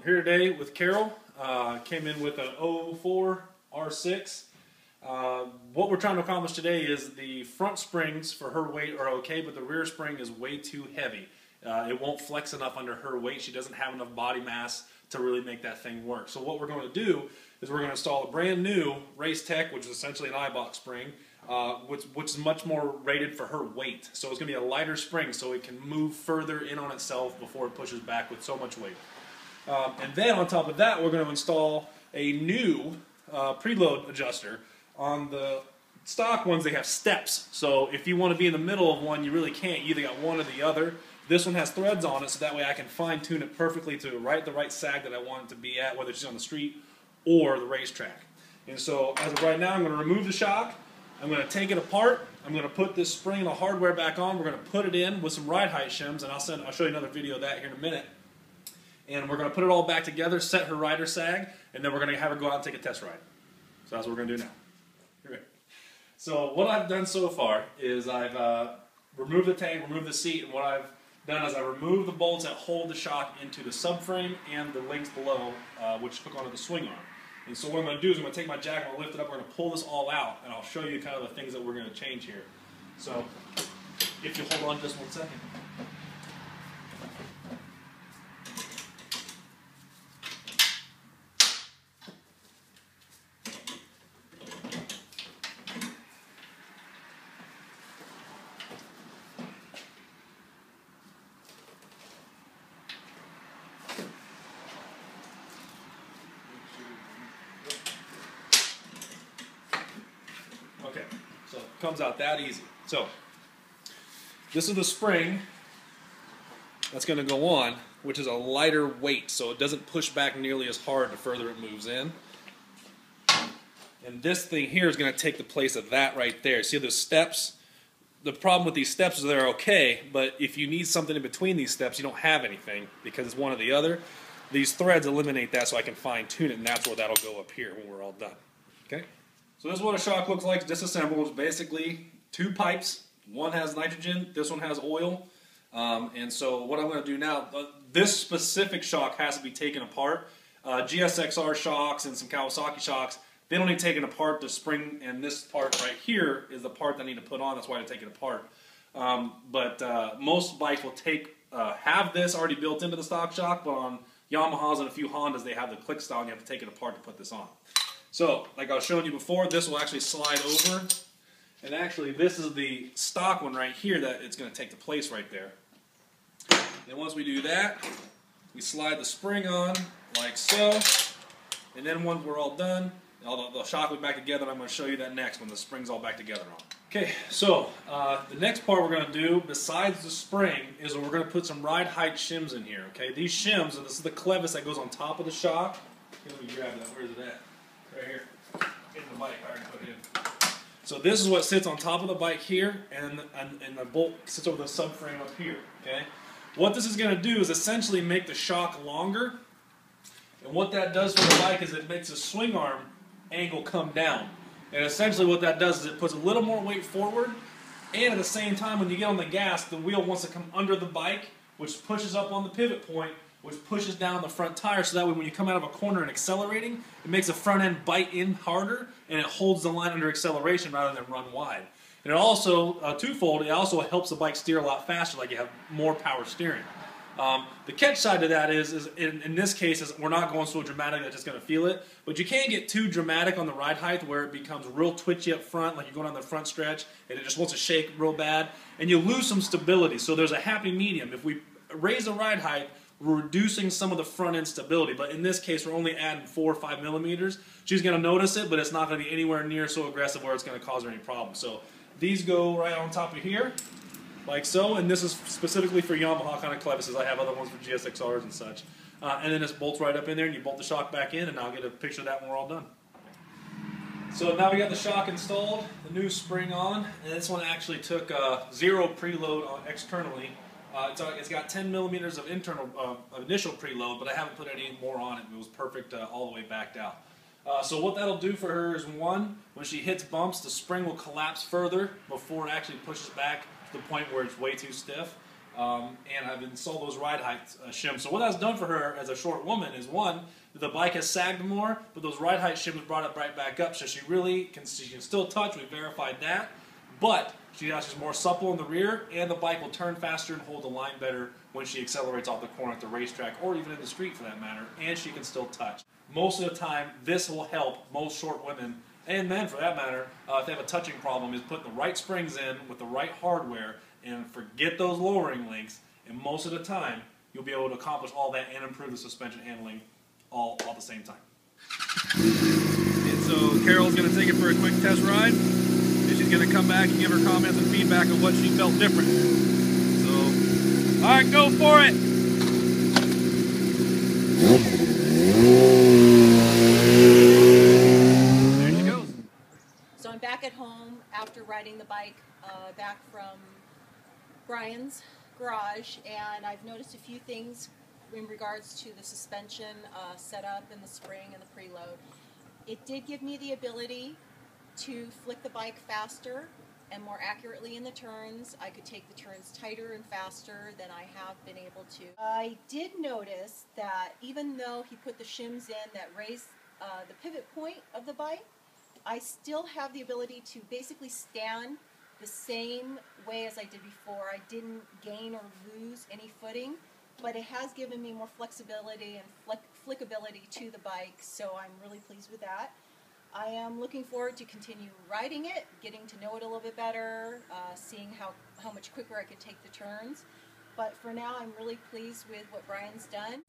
Here today with Carol. Came in with an 04 R6. What we're trying to accomplish today is the front springs for her weight are okay, but the rear spring is way too heavy. It won't flex enough under her weight. She doesn't have enough body mass to really make that thing work. So what we're going to do is we're going to install a brand new Race Tech, which is essentially an eye-box spring, which is much more rated for her weight. So it's going to be a lighter spring so it can move further in on itself before it pushes back with so much weight. And then on top of that, we're going to install a new preload adjuster. On the stock ones, they have steps. So if you want to be in the middle of one, you really can't. You either got one or the other. This one has threads on it, so that way I can fine-tune it perfectly to the right sag that I want it to be at, whether it's on the street or the racetrack. And so as of right now, I'm going to remove the shock. I'm going to take it apart. I'm going to put this spring and the hardware back on. We're going to put it in with some ride height shims, and I'll show you another video of that here in a minute. And we're going to put it all back together, set her rider sag, and then we're going to have her go out and take a test ride. So that's what we're going to do now. Here. So what I've done so far is I've removed the tank, removed the seat, and what I've done is I removed the bolts that hold the shock into the subframe and the links below, which hook onto the swing arm. And so what I'm going to do is I'm going to take my jack, I'm going to lift it up, we're going to pull this all out, and I'll show you kind of the things that we're going to change here. So if you hold on just 1 second. Okay, so it comes out that easy. So this is the spring that's going to go on, which is a lighter weight, so it doesn't push back nearly as hard the further it moves in. And this thing here is going to take the place of that right there. See the steps? The problem with these steps is they're okay, but if you need something in between these steps, you don't have anything because it's one or the other. These threads eliminate that so I can fine-tune it, and that's where that'll go up here when we're all done. Okay? So this is what a shock looks like disassembled. It's basically 2 pipes. One has nitrogen, this one has oil. And so what I'm going to do now, this specific shock has to be taken apart. GSXR shocks and some Kawasaki shocks, they don't need taken apart. The spring and this part right here is the part that I need to put on. That's why I take it apart. But most bikes will have this already built into the stock shock, but on Yamahas and a few Hondas, they have the click style and you have to take it apart to put this on. So, like I was showing you before, this will actually slide over, and actually this is the stock one right here that it's going to take the place right there. And once we do that, we slide the spring on like so, and then once we're all done, the shock will be back together, and I'm going to show you that next when the spring's all back together on. Okay, so the next part we're going to do, besides the spring, is we're going to put some ride height shims in here. Okay, these shims, and this is the clevis that goes on top of the shock. Let me grab that. Where is it at? Right here, in the bike, I already put it in. So this is what sits on top of the bike here, and the bolt sits over the subframe up here, okay? What this is going to do is essentially make the shock longer, and what that does for the bike is it makes the swing arm angle come down. And essentially what that does is it puts a little more weight forward, and at the same time when you get on the gas, the wheel wants to come under the bike, which pushes up on the pivot point, which pushes down the front tire, so that way when you come out of a corner and accelerating, it makes the front end bite in harder, and it holds the line under acceleration rather than run wide. And it also, twofold, it also helps the bike steer a lot faster, like you have more power steering. The catch side to that is in this case, is we're not going so dramatic that it's just going to feel it, but you can't get too dramatic on the ride height where it becomes real twitchy up front, like you're going on the front stretch, and it just wants to shake real bad, and you lose some stability. So there's a happy medium. If we raise the ride height, we're reducing some of the front end stability, but in this case we're only adding 4 or 5 millimeters. She's going to notice it, but it's not going to be anywhere near so aggressive where it's going to cause her any problems. So these go right on top of here, like so, and this is specifically for Yamaha kind of clevises. I have other ones for GSXRs and such. And then this bolts right up in there, and you bolt the shock back in, and I'll get a picture of that when we're all done. So now we got the shock installed, the new spring on, and this one actually took 0 preload on externally. It's got 10 millimeters of initial preload, but I haven't put any more on it. It was perfect all the way backed out. So what that'll do for her is, one, when she hits bumps, the spring will collapse further before it actually pushes back to the point where it's way too stiff. and I've installed those ride height shims. So what that's done for her as a short woman is, one, the bike has sagged more, but those ride height shims brought it right back up, so she can still touch. We verified that, but she's more supple in the rear, and the bike will turn faster and hold the line better when she accelerates off the corner at the racetrack, or even in the street for that matter, and she can still touch. Most of the time, this will help most short women, and men for that matter, if they have a touching problem, is putting the right springs in with the right hardware, and forget those lowering links, and most of the time, you'll be able to accomplish all that and improve the suspension handling all at the same time. And so Carol's going to take it for a quick test ride, and she's going to come back and give her comments and feedback on what she felt different. So, all right, go for it! There she goes. So I'm back at home after riding the bike back from Brian's garage, and I've noticed a few things in regards to the suspension setup and the spring and the preload. It did give me the ability to flick the bike faster and more accurately in the turns. I could take the turns tighter and faster than I have been able to. I did notice that even though he put the shims in that raised the pivot point of the bike, I still have the ability to basically stand the same way as I did before. I didn't gain or lose any footing, but it has given me more flexibility and flickability to the bike, so I'm really pleased with that. I am looking forward to continue riding it, getting to know it a little bit better, seeing how much quicker I could take the turns. But for now, I'm really pleased with what Brian's done.